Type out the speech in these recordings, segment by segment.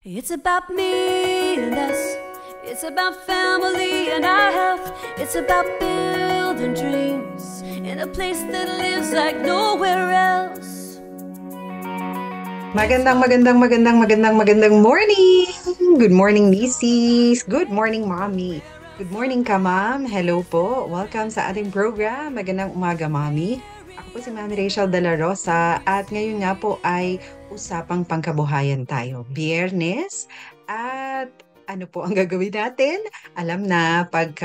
It's about me and us. It's about family and our health. It's about building dreams in a place that lives like nowhere else. Magandang morning! Good morning, Mrs. Good morning, Mommy. Good morning ka, Ma'am. Hello po. Welcome sa ating program. Magandang umaga, Mommy. Ako po si Ma'am Rachel De La Rosa at ngayon nga po ay usapang pangkabuhayan tayo. Biyernes at ano po ang gagawin natin? Alam na pag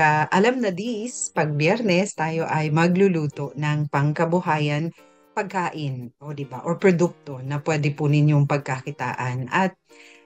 Biyernes tayo ay magluluto ng pangkabuhayan pagkain, o di ba? Or produkto na pwede po ninyong pagkakitaan. At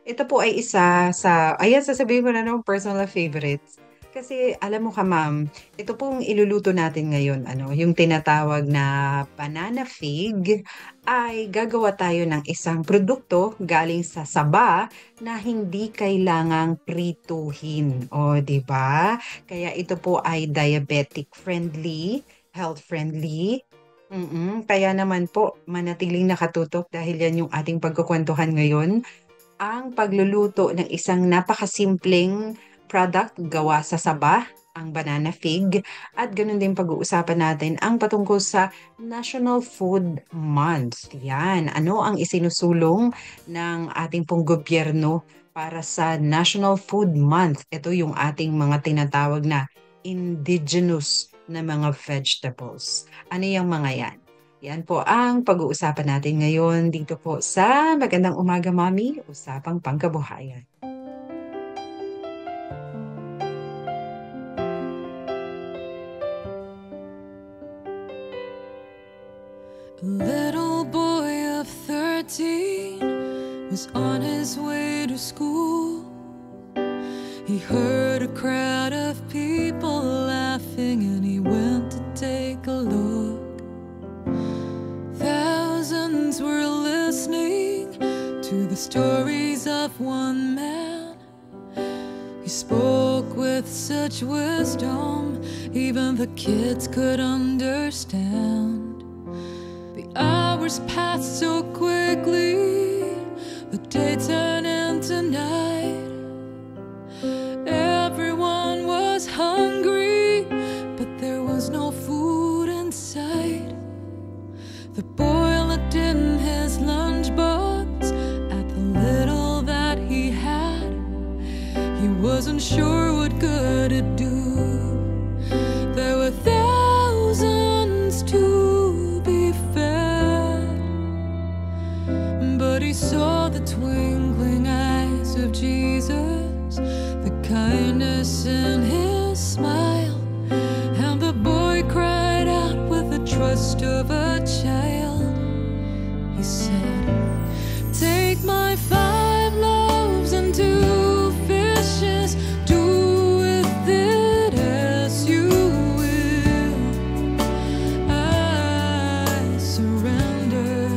ito po ay isa sa, ayan, sasabihin ko na ng personal favorites. Kasi alam mo ka, ma'am, ito pong iluluto natin ngayon, yung tinatawag na banana fig, ay gagawa tayo ng isang produkto galing sa saba na hindi kailangang prituhin. O, di ba? Kaya ito po ay diabetic friendly, health friendly. Kaya naman po, manatiling nakatutok dahil yan yung ating pagkukwentuhan ngayon. Ang pagluluto ng isang napakasimpleng product gawa sa saba, ang banana fig, at ganun din pag-uusapan natin ang patungkol sa National Food Month. Yan, ano ang isinusulong ng ating pong gobyerno para sa National Food Month? Ito yung ating mga tinatawag na indigenous na mga vegetables. Ano yung mga yan? Yan po ang pag-uusapan natin ngayon dito po sa Magandang Umaga, Mami, Usapang Pangkabuhayan. A little boy of 13 was on his way to school. He heard a crowd of people laughing and he went to take a look. Thousands were listening to the stories of one man. He spoke with such wisdom, even the kids could understand. The hours passed so quickly, the day turned into night. Everyone was hungry, but there was no food in sight. The boy looked in his lunchbox at the little that he had. He wasn't sure what good it'd do. There were thousands to be fed, but he saw the twinkling eyes of Jesus, the kindness in his smile, and the boy cried out with the trust of a child. He said, "Take my 5 loaves and 2 fishes, do with it as you will. I surrender.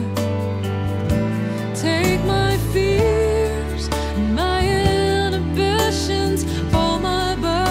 Take my fears and my inhibitions, all my burdens.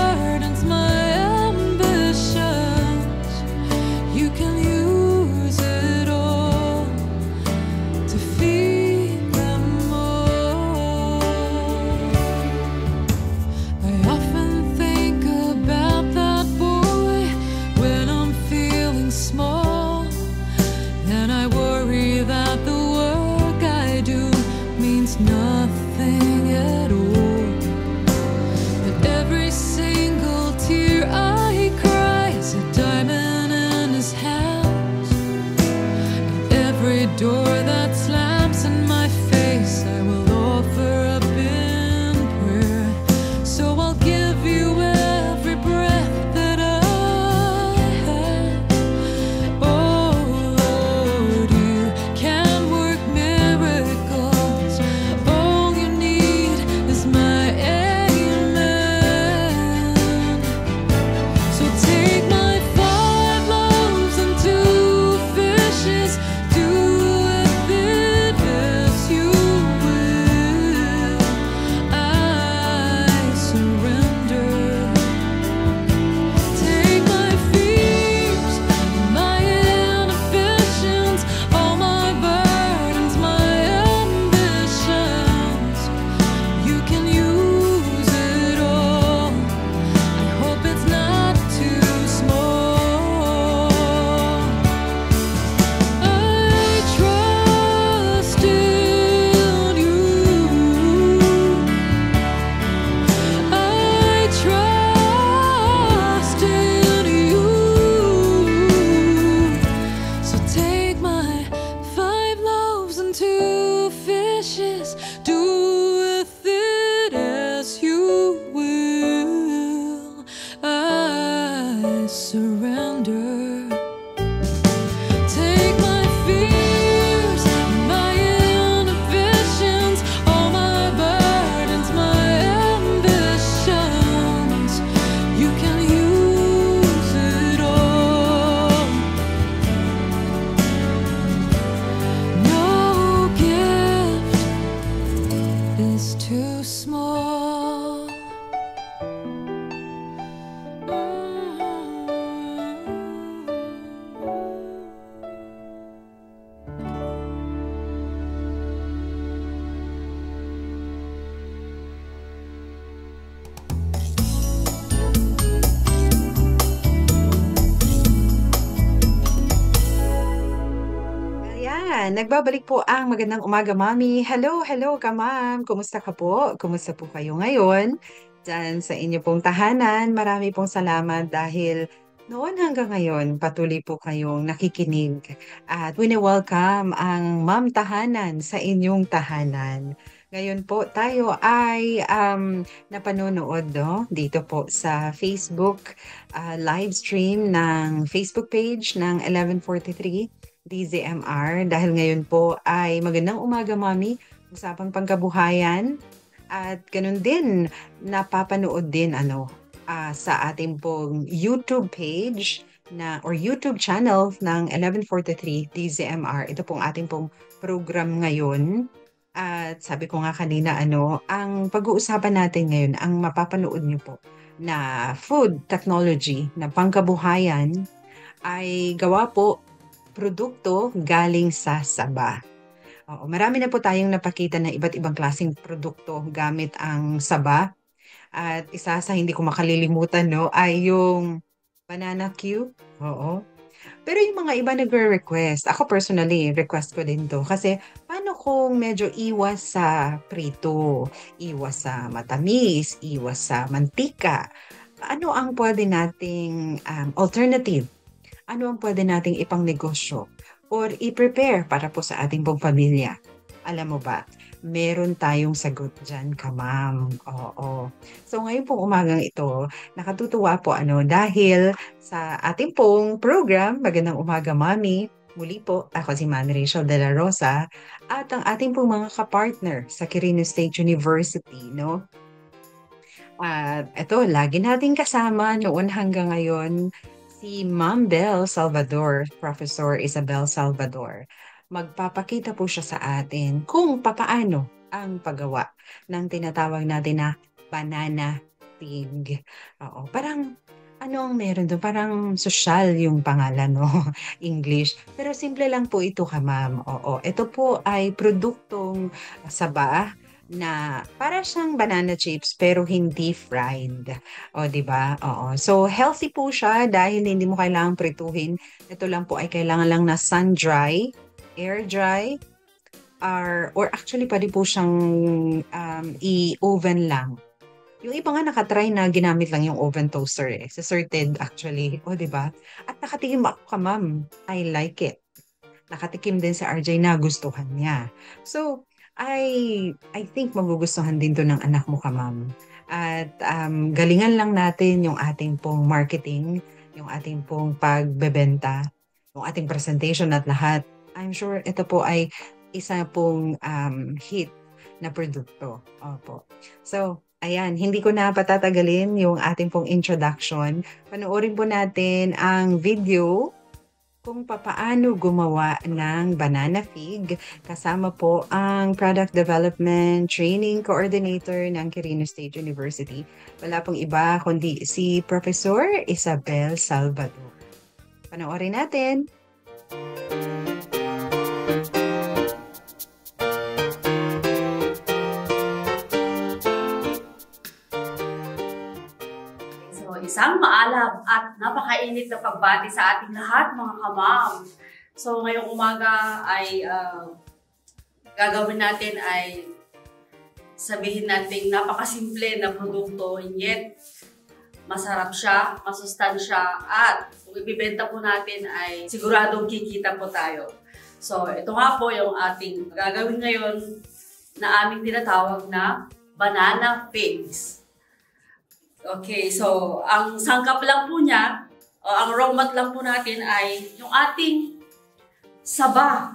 too small. Nagbabalik po ang Magandang Umaga, Mami. Hello, hello ka, Ma'am. Kumusta ka po? Kumusta po kayo ngayon? Diyan sa inyo pong tahanan, marami pong salamat dahil noon hanggang ngayon, patuloy po kayong nakikinig. At wini-welcome ang Ma'am Tahanan sa inyong tahanan. Ngayon po tayo ay napanonood dito po sa Facebook live stream ng Facebook page ng 1143 DZMR dahil ngayon po ay Magandang Umaga, Mami, usapang pangkabuhayan at ganun din napapanood din sa ating pong YouTube page na or YouTube channel ng 1143 DZMR. Ito pong ating pong program ngayon. At sabi ko nga kanina ang pag-uusapan natin ngayon, ang mapapanood niyo po na food technology na pangkabuhayan ay gawa po produkto galing sa saba. Oo, marami na po tayong napakita na iba't ibang klaseng produkto gamit ang saba. At isa sa hindi ko makalilimutan ay yung banana cue. Oo. Pero yung mga iba nagre-request. Ako personally, request ko din to. Kasi paano kung medyo iwas sa prito, iwas sa matamis, iwas sa mantika? Ano ang pwede nating alternative? Ano ang pwede nating ipangnegosyo or i-prepare para po sa ating pong pamilya? Alam mo ba, meron tayong sagot dyan, Ma'am. Oo. So ngayon pong umagang ito, nakatutuwa po dahil sa ating pong program, Magandang Umaga, Mami. Muli po, ako si Ma'am Rachel De La Rosa at ang ating pong mga kapartner sa Quirino State University, no? At ito, lagi nating kasama noon hanggang ngayon si Ma'am Bel Salvador, Professor Isabel Salvador. Magpapakita po siya sa atin kung papaano ang paggawa ng tinatawag natin na banana pig. Oo, parang ano ang meron doon? Parang social yung pangalan, no? English. Pero simple lang po ito, Ma'am. Oo, ito po ay produktong saba na para siyang banana chips pero hindi fried. O, di ba? Oo. So, healthy po siya dahil hindi mo kailangang prituhin. Ito lang po ay kailangan lang na sun-dry, air-dry, or actually pwede po siyang i-oven lang. Yung iba nga nakatry na ginamit lang yung oven toaster Sa-sorted actually. O, di ba? At nakatikim ako, Ma'am. I like it. Nakatikim din sa RJ na gustuhan niya. So, I think magugustuhan din to ng anak mo, Ma'am. At galingan lang natin yung ating pong marketing, yung ating pong pagbebenta, yung ating presentation at lahat. I'm sure ito po ay isa pong hit na produkto. Opo. So, ayan, hindi ko na patatagalin yung ating pong introduction. Panoorin po natin ang video kung papaano gumawa ng banana fig. Kasama po ang Product Development Training Coordinator ng Quirino State University. Wala pong iba kundi si Professor Isabel Salvador. Panoorin natin. Isang maalab at napakainit na pagbati sa ating lahat, mga kamam. So ngayong umaga ay gagawin natin ay sabihin natin napakasimple na produkto, yet masarap siya, masustansya, at kung ibibenta po natin ay siguradong kikita po tayo. So ito nga po yung ating gagawin ngayon na aming tinatawag na banana figs. Okay, so ang sangkap lang po niya, o ang raw mat lang po natin ay yung ating saba.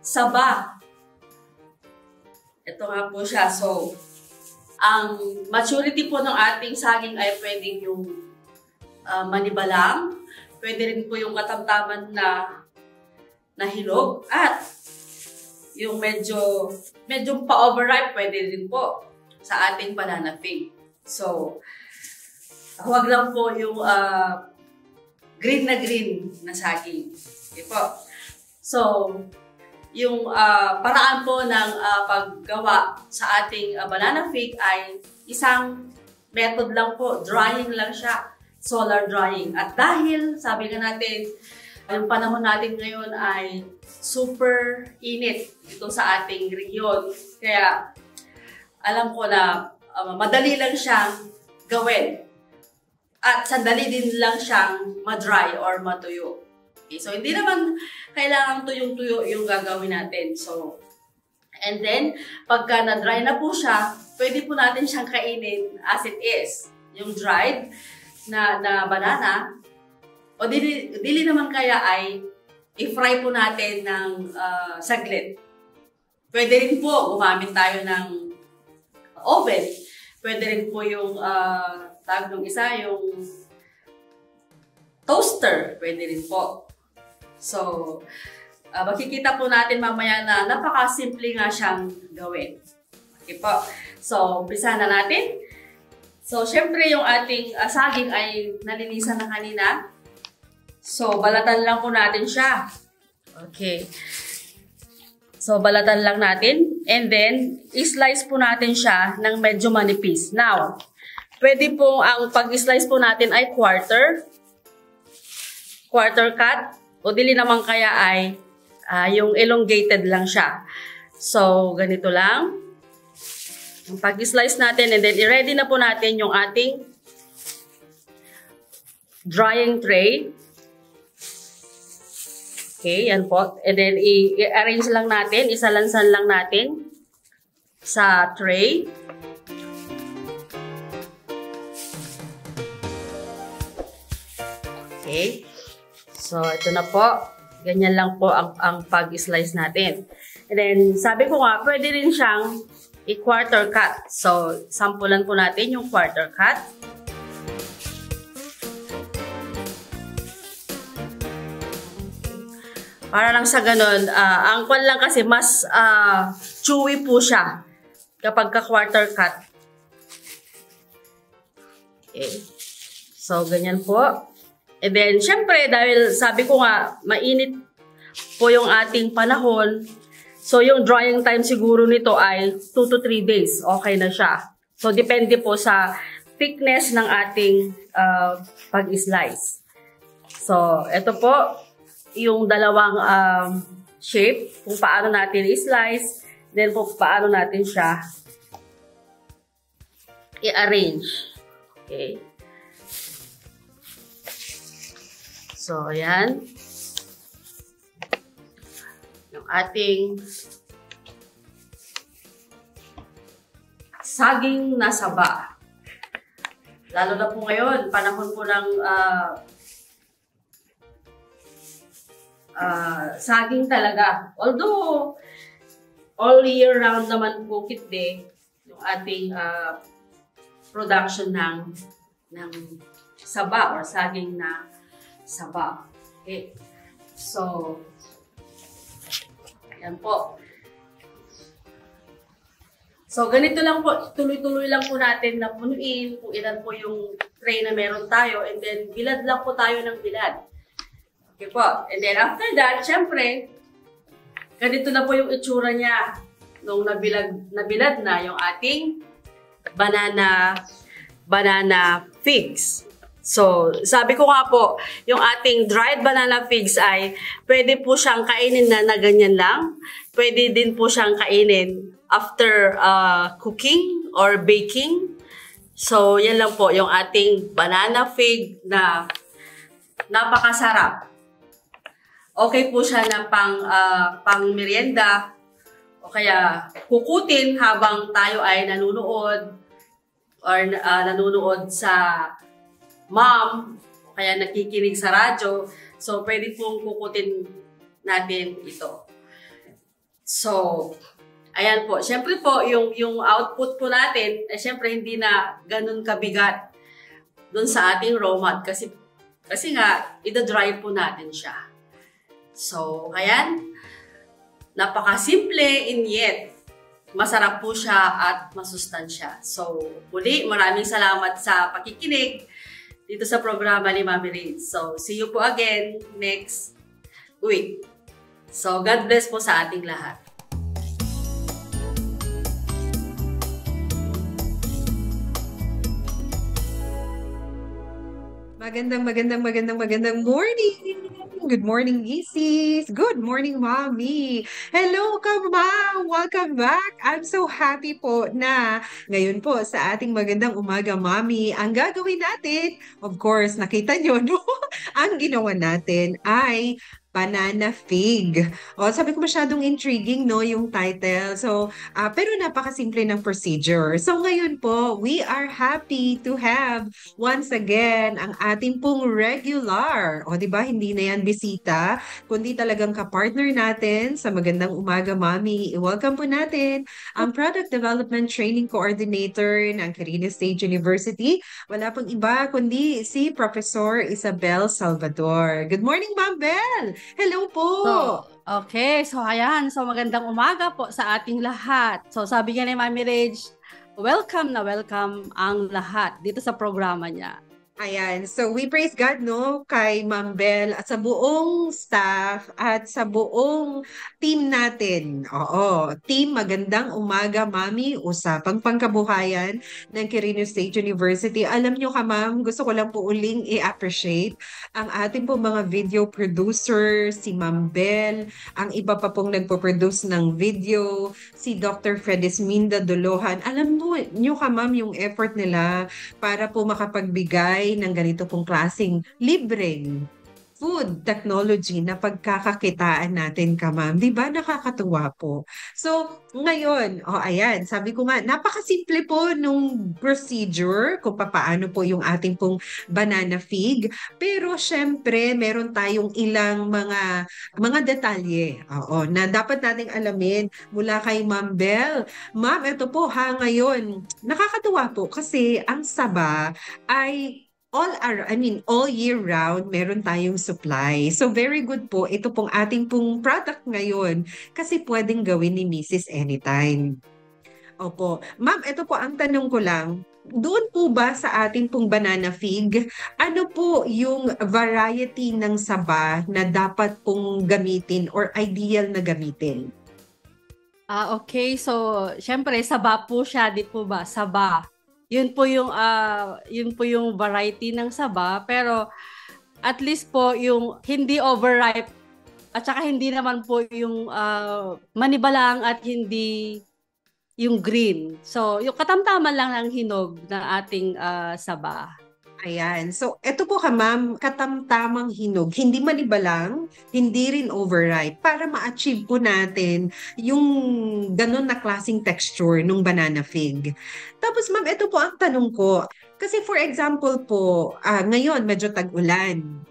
Saba. Ito nga po siya. So, ang maturity po ng ating saging ay pwedeng yung manibalang, pwede rin po yung katamtaman na hilog, at yung medyo pa-overripe, pwede din po sa ating banana fig. So, huwag lang po yung green na saging. Okay po. So, yung paraan po ng paggawa sa ating banana fig ay isang method lang po. Drying lang siya. Solar drying. At dahil, sabi nga natin, yung panahon natin ngayon ay super init dito sa ating region. Kaya, alam ko na madali lang siyang gawin. At sandali din lang siyang ma-dry or matuyo. Okay, so, hindi naman kailangan tuyong-tuyo yung gagawin natin. So, and then, pagka na-dry na po siya, pwede po natin siyang kainin as it is. Yung dried na banana, o dili naman kaya ay i-fry po natin ng saglit. Pwede rin po gumamit tayo ng oven. Pwede rin po yung tawag ng isa, yung toaster. Pwede rin po. So, makikita po natin mamaya na napaka-simple nga siyang gawin. Okay po. So, umpisa na natin. So, syempre yung ating saging ay nalinisan na kanina. So, balatan lang po natin siya. Okay. So, balatan lang natin. And then, i-slice po natin siya ng medyo manipis. Now, pwede po ang pag-slice po natin ay quarter cut. O dili naman kaya ay yung elongated lang siya. So, ganito lang. Pag-slice natin and then i-ready na po natin yung ating drying tray. Okay, yan po. And then i-arrange lang natin, isalansan lang natin sa tray. Okay. So, ito na po. Ganyan lang po ang pag-slice natin. And then, sabi ko nga, pwede rin siyang i-quarter cut. So, sampulan po natin yung quarter cut. Para lang sa ganun, ang kwan lang kasi mas chewy po siya kapag ka-quarter cut. Okay. So, ganyan po. And then, syempre, dahil sabi ko nga, mainit po yung ating panahon, so yung drying time siguro nito ay 2 to 3 days. Okay na siya. So, depende po sa thickness ng ating pag-slice. So, ito po, yung dalawang shape, kung paano natin i-slice, then kung paano natin siya i-arrange. Okay. So, ayan. Yung ating saging na saba. Lalo na po ngayon, panahon po ng saging talaga. Although, all year round naman po kitde yung ating production ng saba or saging na saba. Okay. So, yan po. So, ganito lang po. Tuloy-tuloy lang po natin na punuin kung ilan po yung tray na meron tayo. And then, bilad lang po tayo ng bilad. Okay po. And then, after that, syempre, ganito na po yung itsura niya nung nabilad na yung ating banana figs. So, sabi ko nga po, yung ating dried banana figs ay pwede po siyang kainin na ganyan lang. Pwede din po siyang kainin after cooking or baking. So, yan lang po yung ating banana fig na napakasarap. Okay po siya na pang merienda o kaya kukutin habang tayo ay nanonood or nanonood sa mom, kaya nakikinig sa radyo. So, pwede pong kukutin natin ito. So, ayan po. Siyempre po, yung output po natin, siyempre hindi na ganun kabigat dun sa ating raw mat. Kasi nga, ida-dry po natin siya. So, ayan. Napakasimple and yet masarap po siya at masustansya. So, muli, maraming salamat sa pakikinig dito sa programa ni Mami Riz. So, see you po again next week. So, God bless po sa ating lahat. Magandang morning! Good morning, Isis! Good morning, Mommy! Hello, Kama! Welcome back! I'm so happy po na ngayon po sa ating magandang umaga, Mommy. Ang gagawin natin, of course, nakita nyo, no? Ang ginawa natin ay banana fig. O, sabi ko masyadong intriguing, no, yung title. So, pero napakasimple ng procedure. So, ngayon po, we are happy to have once again ang ating pong regular. O, di ba, hindi na yan bisita, kundi talagang kapartner natin sa Magandang Umaga, Mami. I-welcome po natin ang Product Development Training Coordinator ng Career State University. Wala pong iba kundi si Professor Isabel Salvador. Good morning, Ma'am Bel! Hello po! So ayan. So, magandang umaga po sa ating lahat. So, sabi nga ni Mami Rage, welcome na welcome ang lahat dito sa programa niya. Ayan. So, we praise God, no, kay Ma'am Bel at sa buong staff at sa buong team natin. Oo, team Magandang Umaga, Mami, Usapang Pangkabuhayan ng Quirino State University. Alam nyo ka, Ma'am, gusto ko lang po uling i-appreciate ang ating po mga video producer, si Ma'am Bel, ang iba pa pong nagpo-produce ng video, si Dr. Fredis Minda Dolohan. Alam mo, nyo ka, Ma'am, yung effort nila para po makapagbigay ng ganito pong klaseng libreng food technology na pagkakakitaan natin ka, Ma'am. Di ba? Nakakatuwa po. So, ngayon, ayan, sabi ko nga, napakasimple po nung procedure kung paano po yung ating pong banana fig. Pero, syempre, meron tayong ilang mga detalye na dapat nating alamin mula kay Ma'am Bel. Ma'am, ito po ngayon, nakakatuwa po kasi ang saba ay all year round, meron tayong supply. So very good po, ito pong ating pong product ngayon kasi pwedeng gawin ni Mrs. anytime. Opo. Ma'am, ito po ang tanong ko lang. Doon po ba sa ating pong banana fig, ano po yung variety ng saba na dapat pong gamitin or ideal na gamitin? Okay. So, syempre, saba po siya, di po ba? Saba. Yun po yung variety ng saba, pero at least po yung hindi overripe at saka hindi naman po yung manibalang at hindi yung green. So, yung katamtaman lang ng hinog ng ating saba. Ayan. So, eto po ka, Ma'am, katamtamang hinog. Hindi manibalang, hindi rin overripe para ma-achieve po natin yung ganun na klaseng texture ng banana fig. Tapos, Ma'am, eto po ang tanong ko. Kasi for example po, ngayon medyo tag-ulan.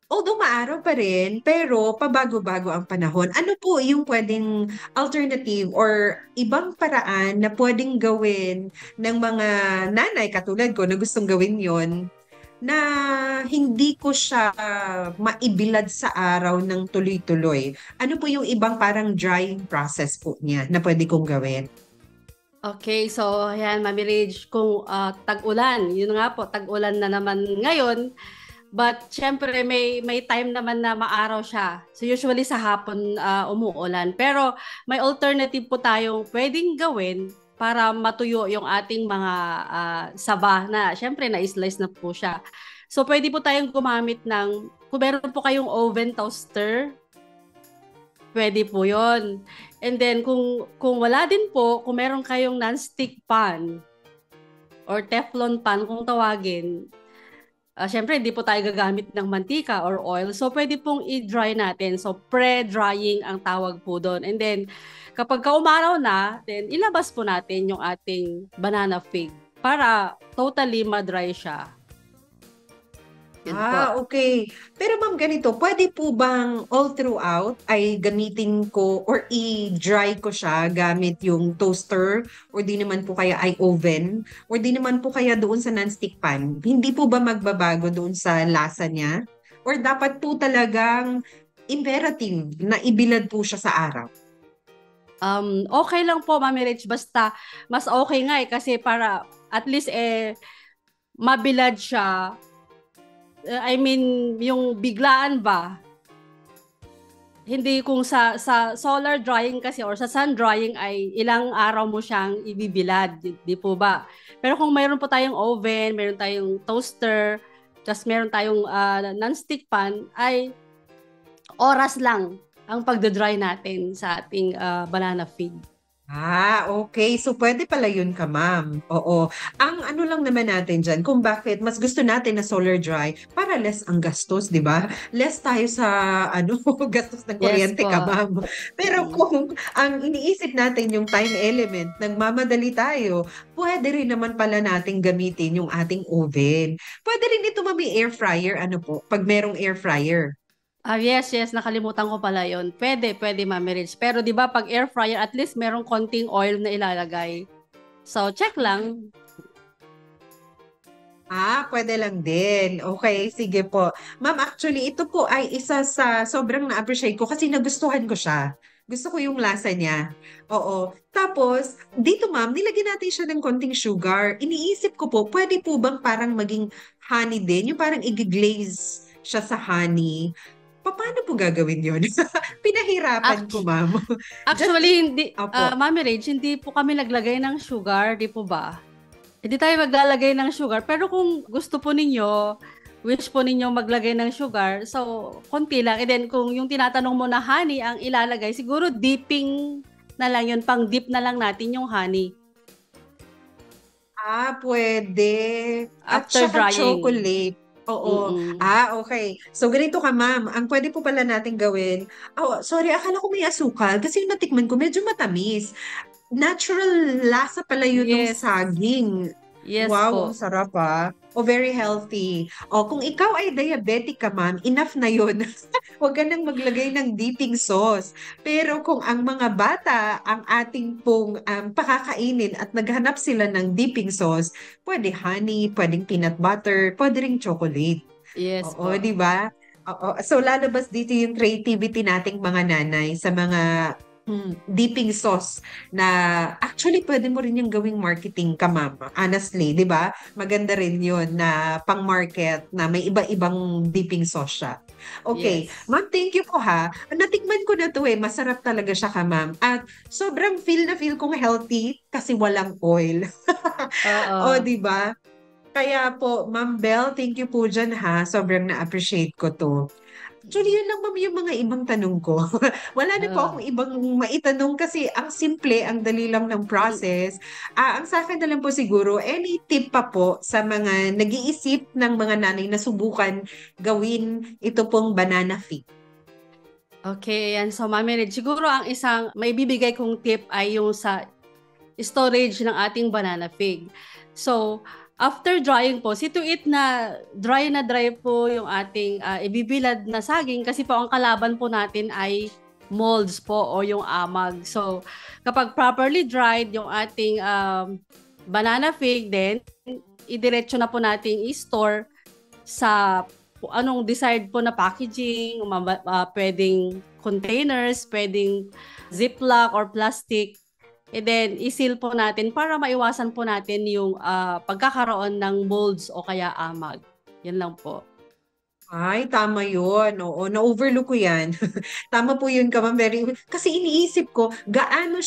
Although maaraw pa rin, pero pabago-bago ang panahon. Ano po yung pwedeng alternative or ibang paraan na pwedeng gawin ng mga nanay katulad ko na gustong gawin yon na hindi ko siya maibilad sa araw ng tuloy-tuloy? Ano po yung ibang parang drying process po niya na pwede kong gawin? Okay, so ayan, Mami Rage, kung tag-ulan, yun nga po, tag-ulan na naman ngayon. But syempre may time naman na maaraw siya. So usually sa hapon umuulan. Pero may alternative po tayong pwedeng gawin para matuyo yung ating mga saba na syempre na-slice na po siya. So pwede po tayong gumamit ng, kung meron po kayong oven toaster, pwede po yon. And then kung wala din po, kung meron kayong non-stick pan or Teflon pan kung tawagin, syempre, hindi po tayo gagamit ng mantika or oil. So, pwede pong i-dry natin. So, pre-drying ang tawag po doon. And then, kapag kaumaraw na, then ilabas po natin yung ating banana fig para totally ma-dry siya. Okay. Pero ma'am, ganito, pwede po bang all throughout ay gamitin ko or i-dry ko siya gamit yung toaster or di naman po kaya ay oven or di naman po kaya doon sa non-stick pan? Hindi po ba magbabago doon sa lasa niya? Or dapat po talagang imperative na ibilad po siya sa araw? Okay lang po, Mami Rich, basta mas okay nga kasi para at least mabilad siya. I mean, yung biglaan ba? Hindi kung sa solar drying kasi or sa sun drying ay ilang araw mo siyang ibibilad, di po ba? Pero kung mayroon po tayong oven, mayroon tayong toaster, just meron tayong non-stick pan, ay oras lang ang pagdodry natin sa ating banana fig. Okay. So, pwede pala yun ka, ma'am. Oo. Ang ano lang naman natin dyan, kung bakit mas gusto natin na solar dry, para less ang gastos, di ba? Less tayo sa, gastos ng Yes kuryente po. ka, ma'am. Pero kung ang iniisip natin yung time element, nagmamadali tayo, pwede rin naman pala nating gamitin yung ating oven. Pwede rin ito, mami, air fryer, pag merong air fryer. Yes, nakalimutan ko pala yon. Pwede, Mami Rich. Pero di ba pag air fryer, at least merong konting oil na ilalagay. So, check lang. Pwede lang din. Okay, sige po. Ma'am, actually, ito po ay isa sa sobrang na-appreciate ko kasi nagustuhan ko siya. Gusto ko yung lasa niya. Oo. Tapos, dito ma'am, nilagyan natin siya ng konting sugar. Iniisip ko po, pwede po bang parang maging honey din? Yung parang i-glaze siya sa honey. Paano po gagawin yun? Pinahirapan ko, ma'am. Actually, hindi, Opo. Mami Rich, hindi po kami naglagay ng sugar, di po ba? Hindi tayo maglalagay ng sugar. Pero kung gusto po ninyo, wish po ninyo maglagay ng sugar, so konti lang. And then kung yung tinatanong mo na honey ang ilalagay, siguro dipping na lang yun. Pang dip na lang natin yung honey. Pwede. At After saka drying. chocolate. Oo. Mm-mm. Okay. So, ganito ka, ma'am. Ang pwede po pala natin gawin, sorry, akala ko may asukal kasi yung natikman ko medyo matamis. Natural lasa pala yun ng Yes. saging. Yes Wow, po. ang sarap very healthy. Kung ikaw ay diabetic ka, ma'am, enough na yun. Huwag ka nang maglagay ng dipping sauce. Pero kung ang mga bata ang ating pong pakakainin at naghanap sila ng dipping sauce, pwede honey, pwedeng peanut butter, pwede ring chocolate. Yes Oo, po. di ba? Oo. So, lalabas dito yung creativity nating mga nanay sa mga dipping sauce na actually pwede mo rin yung gawing marketing ka, mama. Honestly, di ba? Maganda rin yun na pang-market na may iba-ibang dipping sauce siya. Okay. Yes. Ma'am, thank you po ha. Natikman ko na to Masarap talaga siya ka, ma'am. At sobrang feel kong healthy kasi walang oil. Oo. Di ba? Kaya po, Ma'am Belle, thank you po dyan ha. Sobrang na-appreciate ko to. Actually, yun lang ma'am yung mga ibang tanong ko. Wala na po akong ibang maitanong kasi ang simple, ang dali lang ng process. Ang sa akin na lang po siguro, any tip pa po sa mga nag-iisip ng mga nanay na subukan gawin ito pong banana fig? Okay, yan. So, Mami Red, siguro ang isang may bibigay kong tip ay yung sa storage ng ating banana fig. So, after drying po, see to it na dry po yung ating ibibilad na saging kasi po ang kalaban po natin ay molds po o yung amag. So, kapag properly dried yung ating banana fig, then idiretso na po nating i-store sa anong desired po na packaging, pwedeng containers, pwedeng ziplock or plastic. And then, isil po natin para maiwasan po natin yung pagkakaroon ng molds o kaya amag. Yan lang po. Ay, tama yun. Oo, na-overlook ko yan. Tama po yun ka, ma'am. Kasi iniisip ko, gaano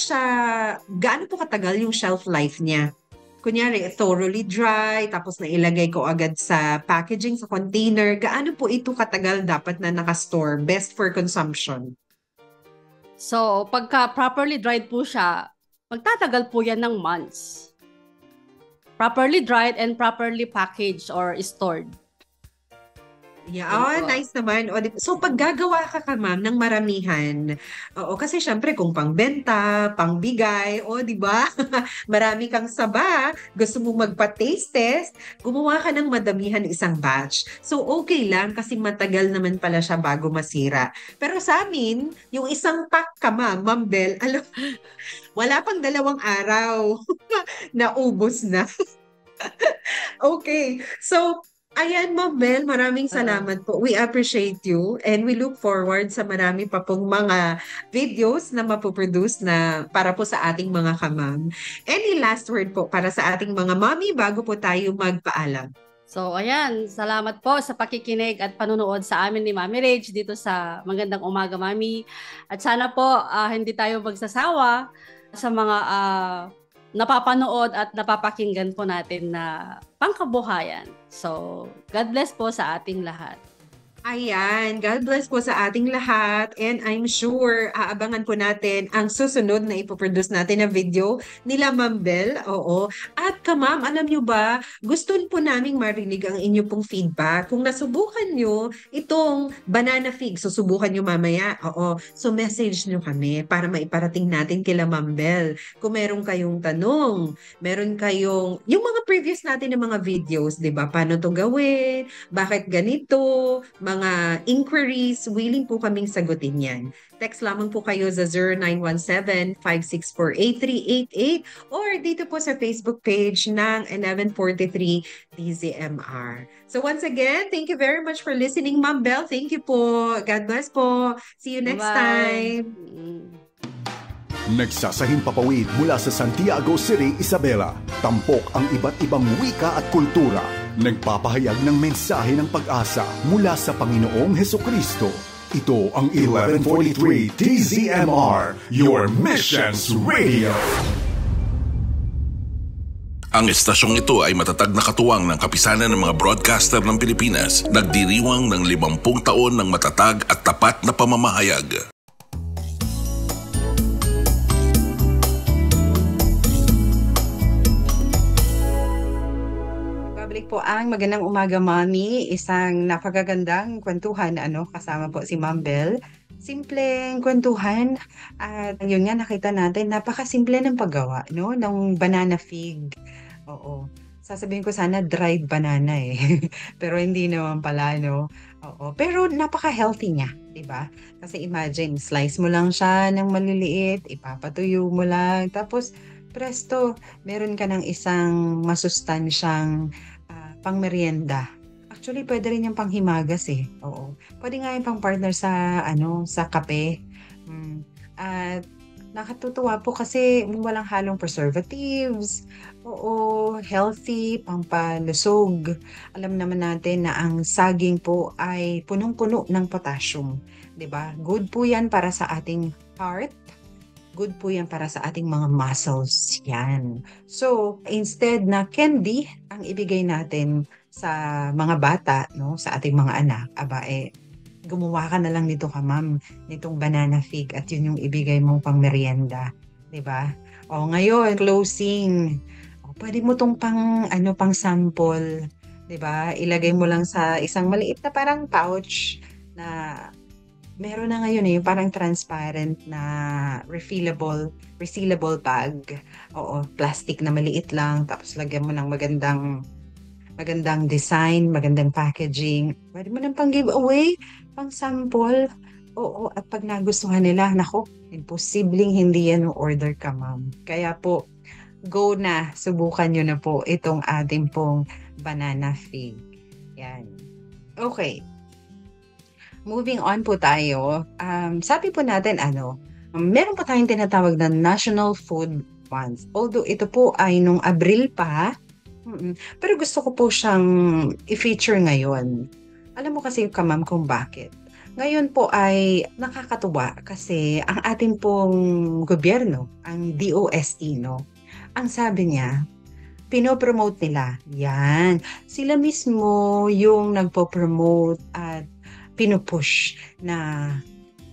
po katagal yung shelf life niya? Kunyari, thoroughly dry, tapos nailagay ko agad sa packaging, sa container. Gaano po ito katagal dapat na nakastore? Best for consumption? So, pagka properly dried po siya, magtatagal po yan ng months. Properly dried and properly packaged or stored. Yeah, nice naman. So, pag gagawa ka ma'am, ng maramihan, kasi syempre kung pangbenta, pangbigay, di ba? Marami kang saba, gusto mo magpa-taste test, gumawa ka ng madamihan isang batch. So, okay lang kasi matagal naman pala siya bago masira. Pero sa amin, yung isang pack ka ma'am Belle, wala pang 2 araw, naubos na. Okay. So, Ayan, Ma'am Bel, maraming salamat po. We appreciate you and we look forward sa marami pa pong mga videos na mapoproduce na para po sa ating mga kamam. Any last word po para sa ating mga mami bago po tayo magpaalam? So, ayan, salamat po sa pakikinig at panunood sa amin ni Mami Rage dito sa Magandang Umaga, Mami. At sana po hindi tayo magsasawa sa mga napapanood at napapakinggan po natin na pangkabuhayan. So, God bless po sa ating lahat. Ayan, God bless po sa ating lahat and I'm sure aabangan po natin ang susunod na ipoproduce natin na video nila Ma'am Bel. Oo. At kamam, alam nyo ba, gusto po naming marinig ang inyo pong feedback. Kung nasubukan nyo itong banana fig, susubukan nyo mamaya. Oo. So message nyo kami para maiparating natin kila Ma'am Bel. Kung meron kayong tanong, meron kayong, yung mga previous natin ng mga videos, di ba? Paano to gawin? Bakit ganito? Mga inquiries, willing po kaming sagutin yan. Text lamang po kayo sa 0917-564-8388 or dito po sa Facebook page ng 1143 DZMR. So once again, thank you very much for listening, Ma'am Bel. Thank you po. God bless po. See you next time. Nagsasahing papawid mula sa Santiago City, Isabela. Tampok ang iba't ibang wika at kultura. Nagpapahayag ng mensahe ng pag-asa mula sa Panginoong Hesukristo. Ito ang 1143 DZMR, your Missions Radio. Ang estasyong ito ay matatag na katuwang ng kapisanan ng mga broadcaster ng Pilipinas. Nagdiriwang ng 50 taon ng matatag at tapat na pamamahayag. Po ang Magandang Umaga, Mami. Isang napakagandang kwentuhan kasama po si Ma'am Bel. Simpleng kwentuhan at yun nga nakita natin napakasimple ng paggawa ng banana fig. Oo. Sasabihin ko sana dried banana pero hindi naman pala Oo. Pero napaka-healthy niya, 'di ba? Kasi imagine, slice mo lang siya ng maliliit, ipapatuyo mo lang tapos presto, meron ka ng isang masustansyang pang-merienda. Actually, pwede rin yung panghimagas Oo. Pwede nga yung pang-partner sa sa kape. At nakatutuwa po kasi walang halong preservatives. Oo, healthy, pampalusog. Alam naman natin na ang saging po ay punong-puno ng potassium, 'di ba? Good po 'yan para sa ating heart. Good po yan para sa ating mga muscles. Yan. So, instead na candy ang ibigay natin sa mga bata, sa ating mga anak, gumawa ka na lang nito ma'am, nitong banana fig at yun yung ibigay mong pang merienda. 'Di ba? O, ngayon, closing. O, pwede mo tong pang sample. 'Di ba? Ilagay mo lang sa isang maliit na parang pouch na meron na ngayon yung parang transparent na resealable bag. Oo, plastic na maliit lang. Tapos lagyan mo ng magandang design, magandang packaging. Pwede mo nang pang giveaway, pang sample. Oo, at pag nagustuhan nila, nako, imposibleng hindi yan order ka, ma'am. Kaya po, go na, subukan nyo na po itong ating pong banana fig. Yan. Okay. Moving on po tayo, sabi po natin meron po tayong tinatawag na National Food Month. Although ito po ay nung Abril pa, pero gusto ko po siyang i-feature ngayon. Alam mo kasi ma'am kung bakit. Ngayon po ay nakakatuwa kasi ang ating pong gobyerno, ang DOST, ang sabi niya, pinopromote nila. Yan. Sila mismo yung nagpo-promote at pinupush na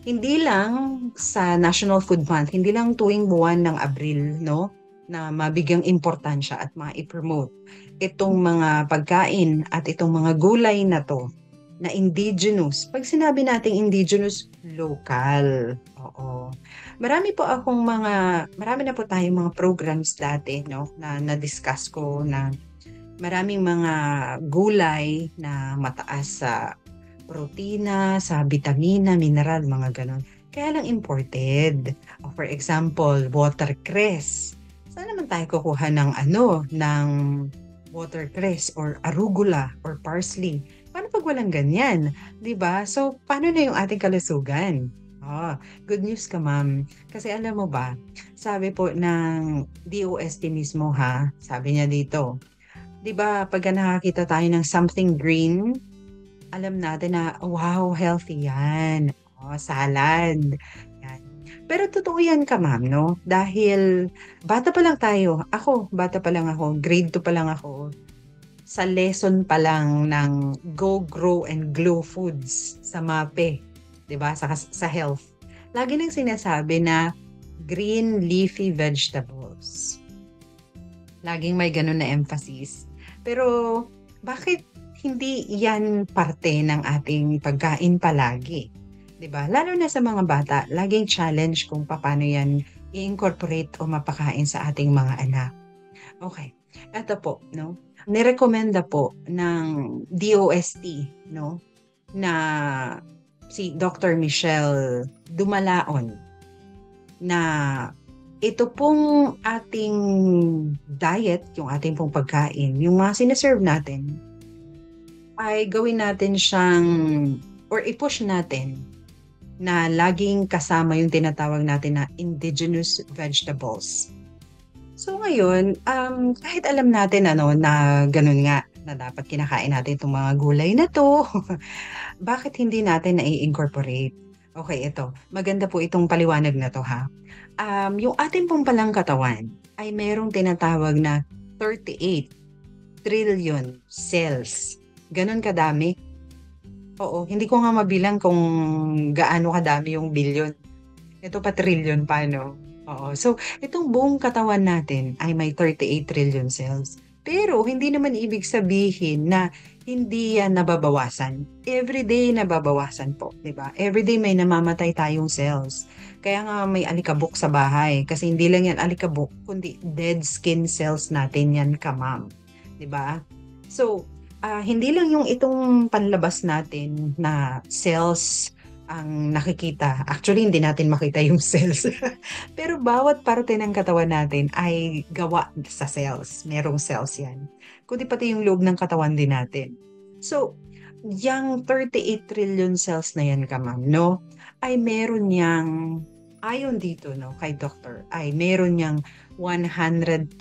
hindi lang sa National Food Month, hindi lang tuwing buwan ng Abril, na mabigyang importansya at ma-promote itong mga pagkain at itong mga gulay na to na indigenous. Pag sinabi nating indigenous, local. Oo. Marami na po tayong mga programs dati, na na-discuss ko na maraming mga gulay na mataas sa protina, sa vitamina, mineral, mga ganon. Kaya lang imported. For example, watercress. Saan naman tayo kukuha ng watercress or arugula or parsley. Paano pag walang ganyan? 'Di ba? So, paano na yung ating kalusugan? Good news ka, ma'am. Kasi alam mo ba, sabi po ng DOST mismo ha, sabi niya dito, 'di ba pagka nakakita tayo ng something green, alam natin na, wow, healthy yan. Salad. Yan. Pero totoo yan ka, ma'am, no? Dahil bata pa lang tayo. Bata pa lang ako. Grade 2 pa lang ako. Sa lesson pa lang ng Go, Grow, and Glow Foods sa MAPE. 'Di ba? Sa health. Lagi nang sinasabi na green leafy vegetables. Laging may ganun na emphasis. Pero bakit hindi yan parte ng ating pagkain palagi? 'Di ba? Lalo na sa mga bata, laging challenge kung paano yan i-incorporate o mapakain sa ating mga anak. Okay. Ito po, no? Nirekomenda po ng DOST, no? Na si Dr. Michelle Dumalaon na ito pong ating diet, yung ating pong pagkain, yung mga sinaserve natin, ay gawin natin siyang or i-push natin na laging kasama yung tinatawag natin na indigenous vegetables. So ngayon, kahit alam natin na ganun nga, na dapat kinakain natin itong mga gulay na to, bakit hindi natin na-incorporate? Okay, ito. Maganda po itong paliwanag na to ha. Yung ating pong palang katawan ay merong tinatawag na 38 trillion cells. Ganon kadami. Oo, hindi ko nga mabilang kung gaano kadami yung billion. Ito pa trillion pa, no? Oo. So, itong buong katawan natin ay may 38 trillion cells. Pero, hindi naman ibig sabihin na hindi yan nababawasan. Everyday nababawasan po, di ba? Everyday may namamatay tayong cells. Kaya nga may alikabok sa bahay. Kasi hindi lang yan alikabok, kundi dead skin cells natin yan, kamam. Di ba? So, hindi lang yung itong panlabas natin na cells ang nakikita. Actually, hindi natin makita yung cells. Pero bawat parte ng katawan natin ay gawa sa cells. Merong cells yan. Kundi pati yung loob ng katawan din natin. So, yung 38 trillion cells na yan, kamam, no? Ay meron niyang, ayon dito, no, kay doctor, ay meron niyang 120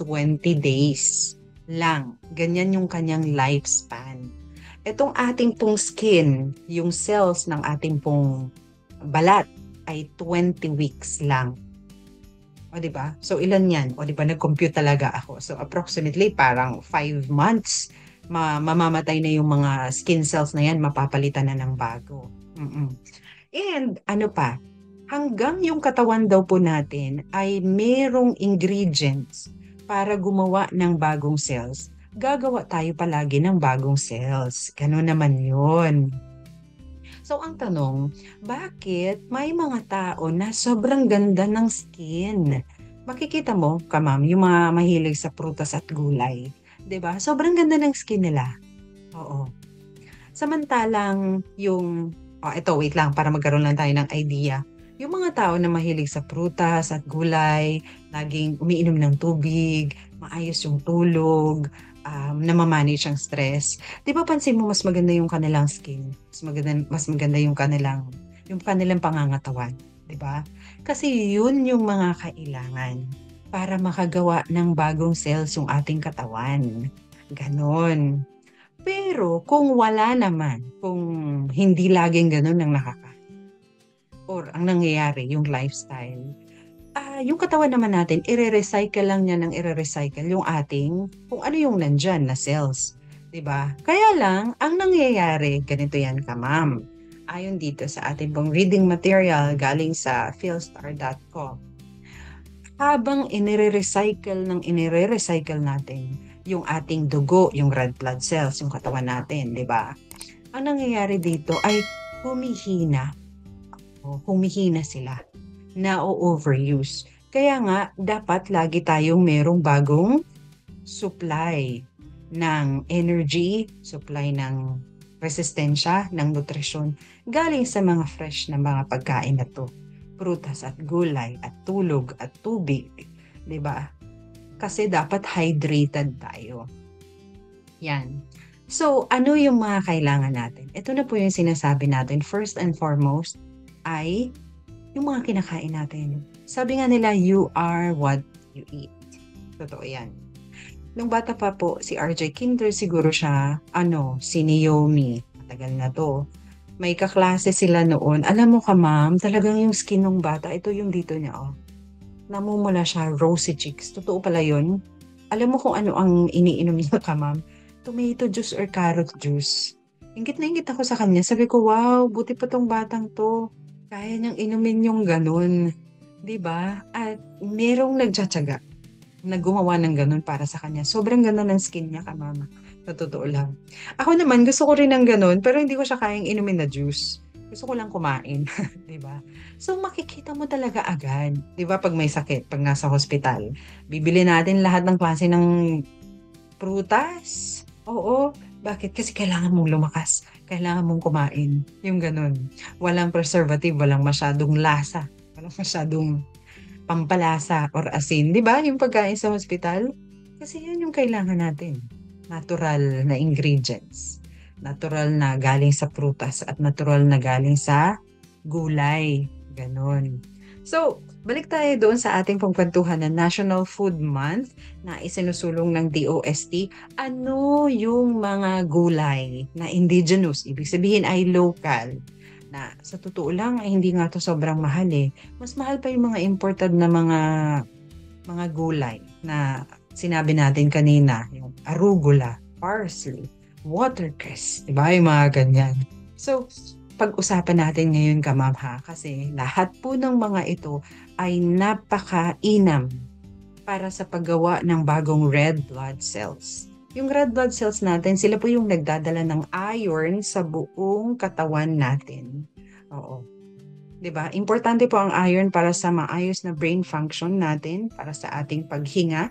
days lang. Ganyan yung kanyang lifespan. Itong ating pong skin, yung cells ng ating pong balat ay 20 weeks lang. O diba? So ilan yan? O diba nag-compute talaga ako. So approximately parang 5 months mamamatay na yung mga skin cells na yan, mapapalitan na ng bago. And ano pa? Hanggang yung katawan daw po natin ay merong ingredients para gumawa ng bagong cells, gagawa tayo palagi ng bagong cells. Ganun naman yun. So, ang tanong, bakit may mga tao na sobrang ganda ng skin? Makikita mo, kamam, yung mga mahilig sa prutas at gulay. 'Di ba? Sobrang ganda ng skin nila. Oo. Samantalang yung, ito, wait lang, para magkaroon lang tayo ng idea. Yung mga tao na mahilig sa prutas at gulay, laging umiinom ng tubig, maayos yung tulog, namamanage ang stress. Di ba pansin mo mas maganda yung kanilang skin? Mas maganda yung kanilang pangangatawan. Di ba? Kasi yun yung mga kailangan para makagawa ng bagong cells yung ating katawan. Ganon. Pero kung wala naman, kung hindi laging ganon ang nakakain, or ang nangyayari, yung lifestyle, yung katawan naman natin, i-recycle lang niya ng i-recycle yung ating, kung ano yung nandyan na cells. Diba? Kaya lang, ang nangyayari, ganito yan, kamam. Ayon dito sa ating pong reading material galing sa philstar.com. Habang inire-recycle natin yung ating dugo, yung red blood cells, yung katawan natin, diba? Ang nangyayari dito ay humihina sila, na-overuse. Kaya nga, dapat lagi tayong merong bagong supply ng energy, supply ng resistensya, ng nutrisyon, galing sa mga fresh na mga pagkain na to. Prutas at gulay, at tulog, at tubig. 'Di ba? Kasi dapat hydrated tayo. Yan. So, ano yung mga kailangan natin? Ito na po yung sinasabi natin. First and foremost ay yung mga kinakain natin. Sabi nga nila, you are what you eat. Totoo yan. Nung bata pa po, si RJ Kinder, siguro siya, si Naomi. Matagal na to. May kaklase sila noon. Alam mo ka, ma'am, talagang yung skin ng bata, ito yung dito niya, namumula siya, rosy cheeks. Totoo pala yun. Alam mo kung ano ang iniinom niya ka, ma'am? Tomato juice or carrot juice. Ingit na ingit ako sa kanya. Sabi ko, wow, buti pa tong batang to. Kaya niyang inumin yung ganun. 'Di ba? At merong nagtsatsaga na gumawa ng ganun para sa kanya. Sobrang ganda ng skin niya ka, mama. Sa totoo lang. Ako naman, gusto ko rin ng ganun, pero hindi ko siya kayang inumin na juice. Gusto ko lang kumain. 'Di ba? So, makikita mo talaga agad. 'Di ba? Pag may sakit, pag nasa hospital, bibili natin lahat ng klase ng prutas. Oo. Bakit? Kasi kailangan mong lumakas. Kailangan mong kumain. Yung ganun. Walang preservative, walang masyadong lasa. Walang masyadong pampalasa or asin. Di ba? Yung pagkain sa hospital. Kasi yun yung kailangan natin. Natural na ingredients. Natural na galing sa prutas at natural na galing sa gulay. Ganon. So, balik tayo doon sa ating pagkwentuhan na National Food Month na isinusulong ng DOST. Ano yung mga gulay na indigenous? Ibig sabihin ay local. Na sa totoo lang ay hindi nga to sobrang mahal eh. Mas mahal pa yung mga imported na mga gulay na sinabi natin kanina. Yung arugula, parsley, watercress. Diba? Yung mga ganyan. So, pag-usapan natin ngayon ka, ma'am, ha? Kasi lahat po ng mga ito ay napakainam para sa paggawa ng bagong red blood cells. Yung red blood cells natin, sila po yung nagdadala ng iron sa buong katawan natin. Oo. 'Di ba? Importante po ang iron para sa maayos na brain function natin, para sa ating paghinga,